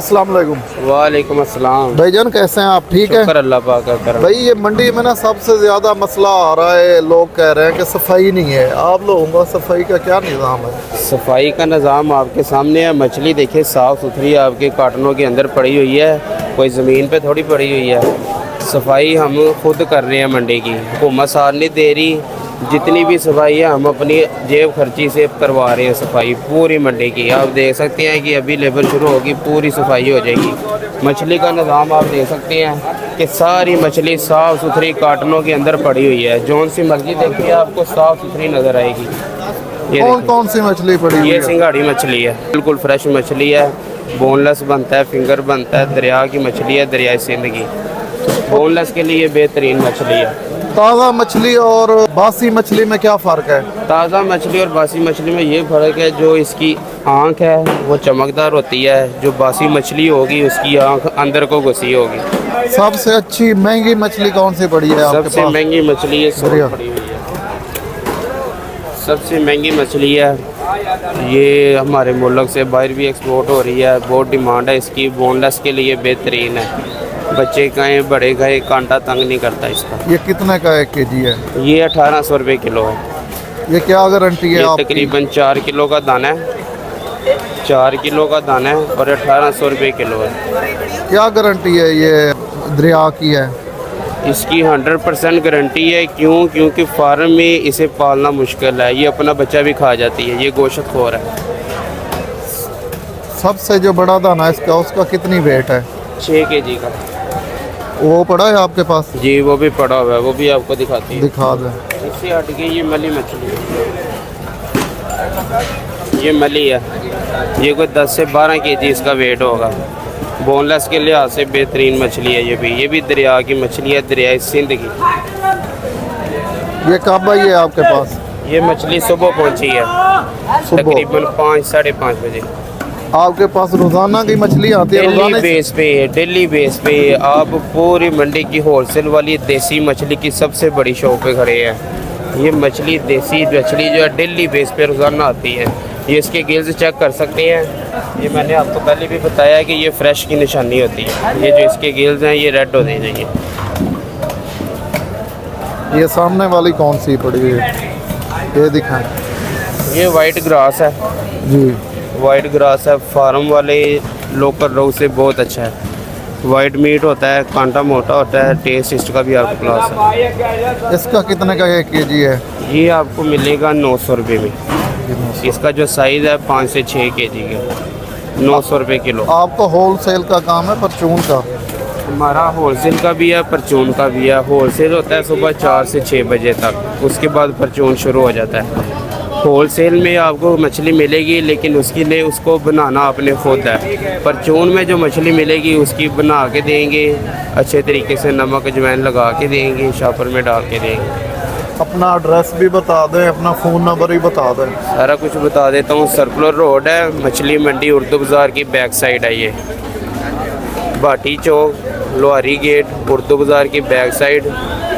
अस्सलाम वालेकुम। वालेकुम अस्सलाम। भाईजान कैसे हैं आप? ठीक है। शुक्र अल्लाह पाक का करम। भाई ये मंडी में ना सबसे ज़्यादा मसला आ रहा है, लोग कह रहे हैं कि सफाई नहीं है। आप लोगों का सफाई का क्या निज़ाम है? सफाई का निज़ाम आपके सामने है। मछली देखिए साफ़ सुथरी आपके कार्टनों के अंदर पड़ी हुई है, कोई ज़मीन पे थोड़ी पड़ी हुई है। सफाई हम खुद कर रहे हैं मंडी की, हुकूमत साथ नहीं दे रही। जितनी भी सफाई है हम अपनी जेब खर्ची से करवा रहे हैं सफाई पूरी मंडी की। आप देख सकते हैं कि अभी लेबर शुरू होगी, पूरी सफाई हो जाएगी। मछली का निज़ाम आप देख सकते हैं कि सारी मछली साफ़ सुथरी कार्टनों के अंदर पड़ी हुई है। जौन सी मर्जी देखिए आपको साफ़ सुथरी नज़र आएगी। ये कौन कौन सी मछली पड़ी हुई ये है? सिंगाड़ी मछली है, बिल्कुल फ्रेश मछली है। बोनलेस बनता है, फिंगर बनता है। दरिया की मछली है, दरियाई सिंध की। बोनलेस के लिए बेहतरीन मछली है। ताज़ा मछली और बासी मछली में क्या फ़र्क है? ताज़ा मछली और बासी मछली में ये फ़र्क है, जो इसकी आँख है वो चमकदार होती है। जो बासी मछली होगी उसकी आँख अंदर को घुसी होगी। सबसे अच्छी महंगी मछली कौन सी पड़ी है आपके सबसे पास? महंगी मछली है दरिया। पड़ी हुई है। सबसे महंगी मछली है ये, हमारे मुल्क से बाहर भी एक्सपोर्ट हो रही है। बहुत डिमांड है इसकी। बोनलेस के लिए बेहतरीन है। बच्चे गए बड़े गए कांटा तंग नहीं करता इसका। ये कितने का 1 केजी है? ये 1800 रुपये किलो है। ये क्या गारंटी है ये आपकी? तकरीबन 4 किलो का दाना है। 4 किलो का दाना है और 1800 रुपये किलो है। क्या गारंटी है ये दरिया की है? इसकी 100% गारंटी है। क्योंकि फार्म में इसे पालना मुश्किल है। ये अपना बच्चा भी खा जाती है। ये गोश्तखोर है। सबसे जो बड़ा दाना है इसका, उसका कितनी वेट है? 6 kg का। वो पड़ा है आपके पास? जी वो भी पड़ा हुआ है, वो भी आपको दिखाती है। दिखा दें। इससे हट के ये मली मछली है। ये मली है, ये कोई 10 से 12 kg इसका वेट होगा। बोनलेस के लिहाज से बेहतरीन मछली है। ये भी दरिया की मछली है, दरियाई सिंध की। ये कब आई है आपके पास? ये मछली सुबह पहुंची है, सुबह? तकरीबन 5 साढ़े 5 बजे। आपके पास रोजाना की मछली आती है? डेली रोजाना बेस पे है, डेली बेस पे आप पूरी मंडी की होलसेल वाली देसी मछली की सबसे बड़ी शॉप पे खड़े हैं। ये मछली देसी मछली जो है डेली बेस पे रोज़ाना आती है। ये इसके गिल्स चेक कर सकते हैं। ये मैंने आपको पहले भी बताया कि ये फ्रेश की निशानी होती है। ये जो इसके गिल्स हैं ये रेड होने चाहिए। ये सामने वाली कौन सी पड़ी हुई है? ये दिखाएं। ये वाइट ग्रास है जी। वाइट ग्रास है। फार्म वाले लोकल रोग से बहुत अच्छा है। वाइट मीट होता है, कांटा मोटा होता है, टेस्ट इसका भी आपको क्लास है। इसका कितने का 1 केजी है? ये आपको मिलेगा 900 रुपये में। इसका जो साइज़ है 5 से 6 kg का, 900 रुपये किलो। आपको होलसेल का काम है परचून का? हमारा होलसेल का भी है, परचून का भी है। होलसेल होता है सुबह 4 से 6 बजे तक, उसके बाद परचून शुरू हो जाता है। होलसेल में आपको मछली मिलेगी, लेकिन उसके लिए उसको बनाना आपने खुद है। परचून में जो मछली मिलेगी उसकी बना के देंगे, अच्छे तरीके से नमक अजवाइन लगा के देंगे, शापर में डाल के देंगे। अपना एड्रेस भी बता दें, अपना फ़ोन नंबर भी बता दें। सारा कुछ बता देता हूँ। सर्कुलर रोड है, मछली मंडी उर्दू बाज़ार की बैक साइड है। ये भाटी चौक, लोहारी गेट, उर्दू बाज़ार की बैक साइड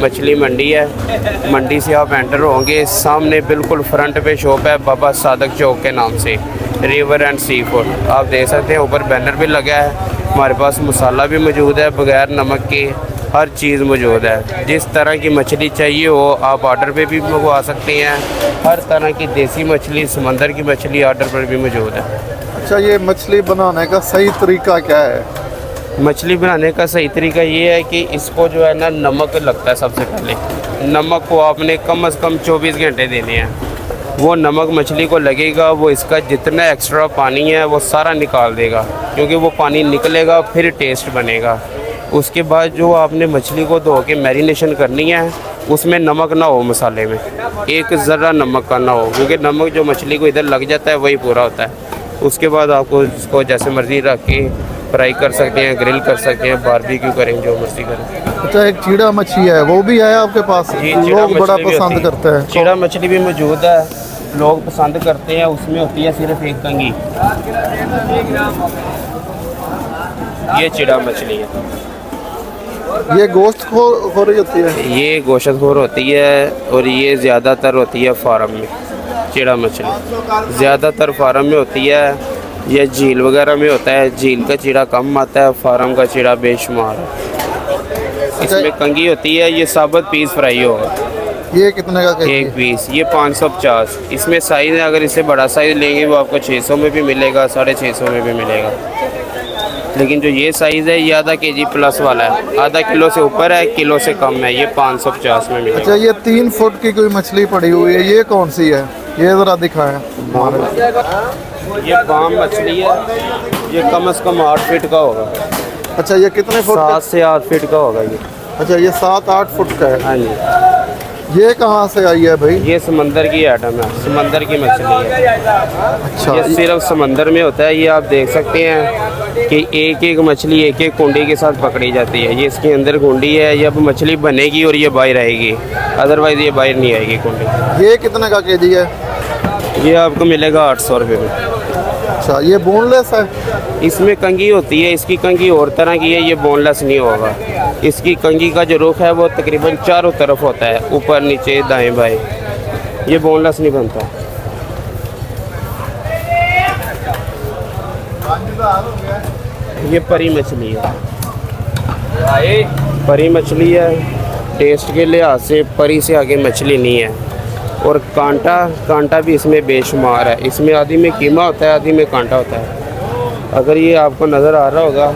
मछली मंडी है। मंडी से आप एंटर होंगे, सामने बिल्कुल फ्रंट पे शॉप है बाबा सादक चौक के नाम से, रिवर एंड सी फूड। आप देख सकते हैं ऊपर बैनर भी लगा है। हमारे पास मसाला भी मौजूद है, बगैर नमक के हर चीज़ मौजूद है। जिस तरह की मछली चाहिए हो आप ऑर्डर पे भी मंगवा सकते हैं। हर तरह की देसी मछली, समंदर की मछली ऑर्डर पर भी मौजूद है। अच्छा, ये मछली बनाने का सही तरीका क्या है? मछली बनाने का सही तरीका ये है कि इसको जो है ना नमक लगता है। सबसे पहले नमक को आपने कम से कम 24 घंटे देने हैं। वो नमक मछली को लगेगा, वो इसका जितना एक्स्ट्रा पानी है वो सारा निकाल देगा, क्योंकि वो पानी निकलेगा फिर टेस्ट बनेगा। उसके बाद जो आपने मछली को धो के मैरिनेशन करनी है, उसमें नमक ना हो, मसाले में एक ज़रा नमक का ना हो, क्योंकि नमक जो मछली को इधर लग जाता है वही पूरा होता है। उसके बाद आपको इसको जैसे मर्ज़ी रख के फ्राई कर सकते हैं, ग्रिल कर सकते हैं, बारबेक्यू करें, जो मर्ज़ी करें। अच्छा, एक चीड़ा मछली है, वो भी है आपके पास? जी, लोग बड़ा पसंद करते हैं। चीड़ा मछली भी मौजूद है, लोग पसंद करते हैं। उसमें होती है सिर्फ एक कंगी। ये चीड़ा मछली है। ये गोश्त खोरी होती है? ये गोश्तखोर होती है और ये ज़्यादातर होती है फार्म में। चीड़ा मछली ज़्यादातर फार्म में होती है। ये झील वगैरह में होता है, झील का चीड़ा कम आता है, फार्म का चीड़ा बेशुमार है। इसमें कंगी होती है, ये साबुत पीस फ्राई होगा। ये कितने का केजी एक है? पीस ये 550। इसमें साइज़ है, अगर इससे बड़ा साइज़ लेंगे वो आपको 600 में भी मिलेगा, 650 में भी मिलेगा। लेकिन जो ये साइज़ है ये आधा केजी प्लस वाला है, आधा किलो से ऊपर है, किलो से कम है, ये 550 में मिलेगा। अच्छा, ये 3 फुट की कोई मछली पड़ी हुई है, ये कौन सी है? ये ज़रा दिखाएं। ये बाम मछली है, ये कम से कम 8 फीट का होगा। अच्छा, ये कितने फुट का? 7 से 8 फीट का होगा ये। अच्छा, ये 7-8 फुट का है। हाँ जी, ये कहाँ से आई है भाई? ये समंदर की आइटम है, समंदर की मछली है। अच्छा, ये सिर्फ समंदर में होता है। ये आप देख सकते हैं कि एक एक मछली एक एक कुंडी के साथ पकड़ी जाती है। ये इसके अंदर कुंडी है, ये अब मछली बनेगी और ये बाहर आएगी, अदरवाइज़ ये बाहर नहीं आएगी कुंडी। ये कितने का केजी है? ये आपको मिलेगा 800 रुपये में। अच्छा, ये बोनलेस है? इसमें कंगी होती है, इसकी कंगी और तरह की है, ये बोनलेस नहीं होगा। इसकी कंगी का जो रुख है वो तकरीबन चारों तरफ होता है, ऊपर नीचे दाएं बाएं। ये बोनलेस नहीं बनता। ये परी मछली है, परी मछली है। टेस्ट के लिहाज से परी से आगे मछली नहीं है। और कांटा भी इसमें बेशुमार है। इसमें आधी में कीमा होता है, आधी में कांटा होता है। अगर ये आपको नज़र आ रहा होगा,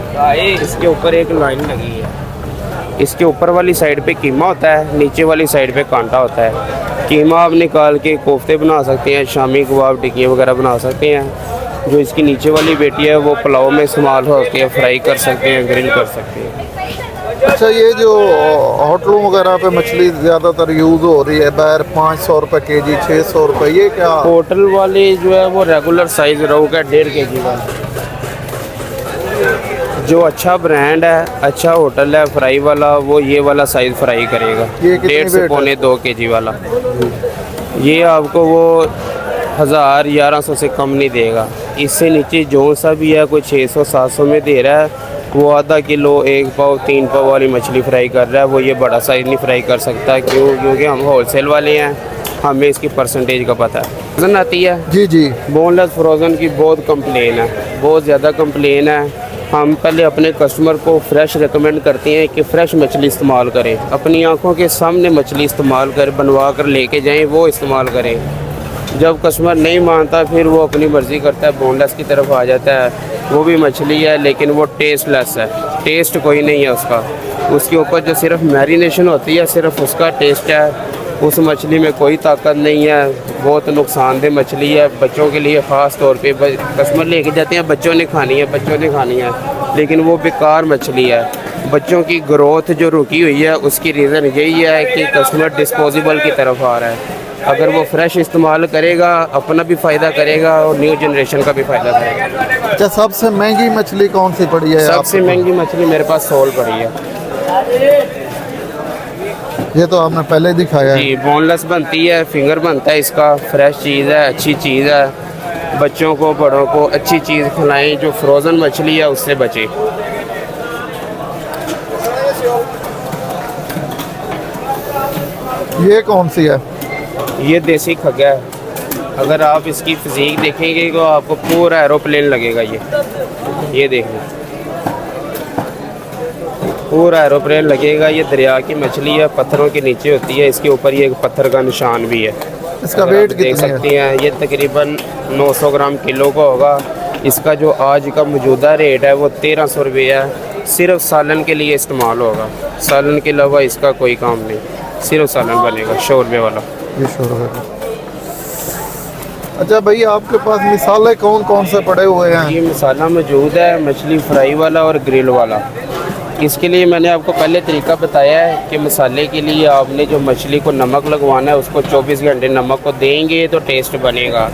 इसके ऊपर एक लाइन लगी है। इसके ऊपर वाली साइड पे कीमा होता है, नीचे वाली साइड पे कांटा होता है। कीमा आप निकाल के कोफ्ते बना सकते हैं, शामी कबाब टिक्की वगैरह बना सकते हैं। जो इसकी नीचे वाली बेटी है वो पुलाव में इस्तेमाल होती है, फ्राई कर सकते हैं, ग्रिल कर सकते हैं। अच्छा, ये जो होटलों वगैरह पे मछली ज़्यादातर यूज़ हो रही है, बाहर 500 रुपये केजी, 600 रुपये, ये क्या? होटल वाले जो है वो रेगुलर साइज़ रोहू का 1.5 केजी वाला। जो अच्छा ब्रांड है, अच्छा होटल है फ्राई वाला, वो ये वाला साइज़ फ्राई करेगा। ये कितनी 1.5 से वेट है? 1.25 केजी वाला। ये आपको वो 1000-1100 से कम नहीं देगा। इससे नीचे जो सा भी है, कोई 600-700 में दे रहा है, वो आधा किलो, 1 पाव, 3 पाव वाली मछली फ्राई कर रहा है। वो ये बड़ा साइज़ नहीं फ्राई कर सकता। क्योंकि हम होलसेल वाले हैं, हमें इसकी परसेंटेज का पता है। फ्रोज़न आती है जी जी। बोनलेस फ्रोज़न की बहुत कंप्लेन है, बहुत ज़्यादा कंप्लेन है। हम पहले अपने कस्टमर को फ्रेश रेकमेंड करते हैं कि फ़्रेश मछली इस्तेमाल करें, अपनी आंखों के सामने मछली इस्तेमाल कर बनवा कर लेके जाएं, वो इस्तेमाल करें। जब कस्टमर नहीं मानता फिर वो अपनी मर्ज़ी करता है, बोनलेस की तरफ आ जाता है। वो भी मछली है लेकिन वो टेस्टलेस है, टेस्ट कोई नहीं है उसका। उसके ऊपर जो सिर्फ मैरिनेशन होती है, सिर्फ उसका टेस्ट है। उस मछली में कोई ताकत नहीं है, बहुत नुकसानदेह मछली है बच्चों के लिए। ख़ास तौर पे कस्टमर लेके जाते हैं, बच्चों ने खानी है, बच्चों ने खानी है, लेकिन वो बेकार मछली है। बच्चों की ग्रोथ जो रुकी हुई है उसकी रीज़न यही है कि कस्टमर डिस्पोजेबल की तरफ आ रहा है। अगर वो फ्रेश इस्तेमाल करेगा, अपना भी फ़ायदा करेगा और न्यू जनरेशन का भी फ़ायदा करेगा। अच्छा, सबसे महंगी मछली कौन सी पड़ी है? सबसे महंगी मछली मेरे पास सोल पड़ी है। ये तो आपने पहले दिखाया है। जी, बोनलेस बनती है, फिंगर बनता है इसका। फ्रेश चीज़ है, अच्छी चीज़ है। बच्चों को, बड़ों को अच्छी चीज़ खिलाएं। जो फ्रोज़न मछली है उससे बचें। ये कौन सी है? ये देसी खग्गा है। अगर आप इसकी फिजीक देखेंगे तो आपको पूरा एरोप्लेन लगेगा। ये देखिए, पूरा एरोप्लेन लगेगा। ये दरिया की मछली है, पत्थरों के नीचे होती है। इसके ऊपर ये एक पत्थर का निशान भी है। इसका अगर वेट आप देख कितना है? सकते हैं, ये तकरीबन 900 ग्राम किलो का होगा। इसका जो आज का मौजूदा रेट है वो 1300 रुपये है। सिर्फ सालन के लिए इस्तेमाल होगा, सालन के अलावा इसका कोई काम नहीं। सिर्फ सालन बनेगा शोरबे वाला। ये शोरबे का। अच्छा भैया, आपके पास मिसाले कौन कौन से पड़े हुए हैं? ये मसाला मौजूद है, मछली फ्राई वाला और ग्रिल वाला। इसके लिए मैंने आपको पहले तरीका बताया है कि मसाले के लिए आपने जो मछली को नमक लगवाना है उसको 24 घंटे नमक को देंगे तो टेस्ट बनेगा।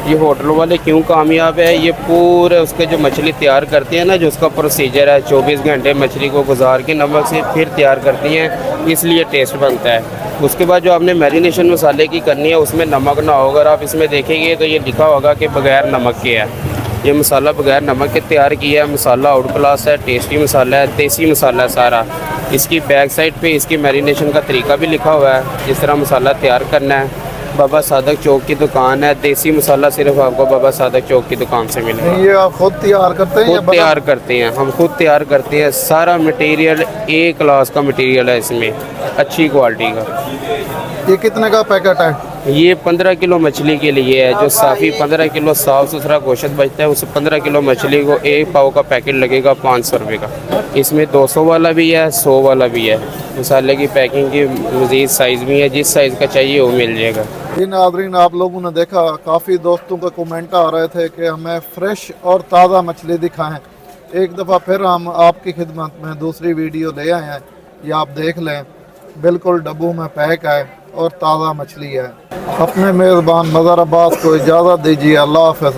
ये होटल वाले क्यों कामयाब है, ये पूरे उसके जो मछली तैयार करते हैं ना, जो उसका प्रोसीजर है, 24 घंटे मछली को गुजार के नमक से फिर तैयार करती हैं, इसलिए टेस्ट बनता है। उसके बाद जो आपने मैरिनेशन मसाले की करनी है उसमें नमक ना हो। अगर आप इसमें देखेंगे तो ये लिखा होगा कि बग़ैर नमक के है। ये मसाला बग़ैर नमक के तैयार किया है। मसाला आउट क्लास है, टेस्टी मसाला है, देसी मसाला है सारा। इसकी बैक साइड पे इसकी मैरिनेशन का तरीका भी लिखा हुआ है, जिस तरह मसाला तैयार करना है। बाबा सादक चौक की दुकान है। देसी मसाला सिर्फ आपको बाबा सादक चौक की दुकान से मिलेगा। ये आप खुद तैयार करते हैं या खुद तैयार करते हैं, हम खुद तैयार करते हैं। सारा मटेरियल ए क्लास का मटेरियल है, इसमें अच्छी क्वालिटी का। ये कितने का पैकेट है? ये 15 किलो मछली के लिए है। जो साफ़ी 15 किलो साफ़ सुथरा गोश्त बचता है, उस 15 किलो मछली को 1 पाव का पैकेट लगेगा 500 रुपये का। इसमें 200 वाला भी है, 100 वाला भी है। मसाले की पैकिंग की मज़ीद साइज़ भी है, जिस साइज़ का चाहिए वो मिल जाएगा। जी नाज़रीन, आप लोगों ने देखा काफ़ी दोस्तों का कमेंट आ रहे थे कि हमें फ्रेश और ताज़ा मछली दिखाएं। एक दफ़ा फिर हम आपकी खिदमत में दूसरी वीडियो ले आए हैं, ये आप देख लें। बिल्कुल डब्बों में पैक है और ताज़ा मछली है। अपने मेज़बान मज़हर अब्बास को इजाज़त दीजिए। अल्लाह हाफ़िज़।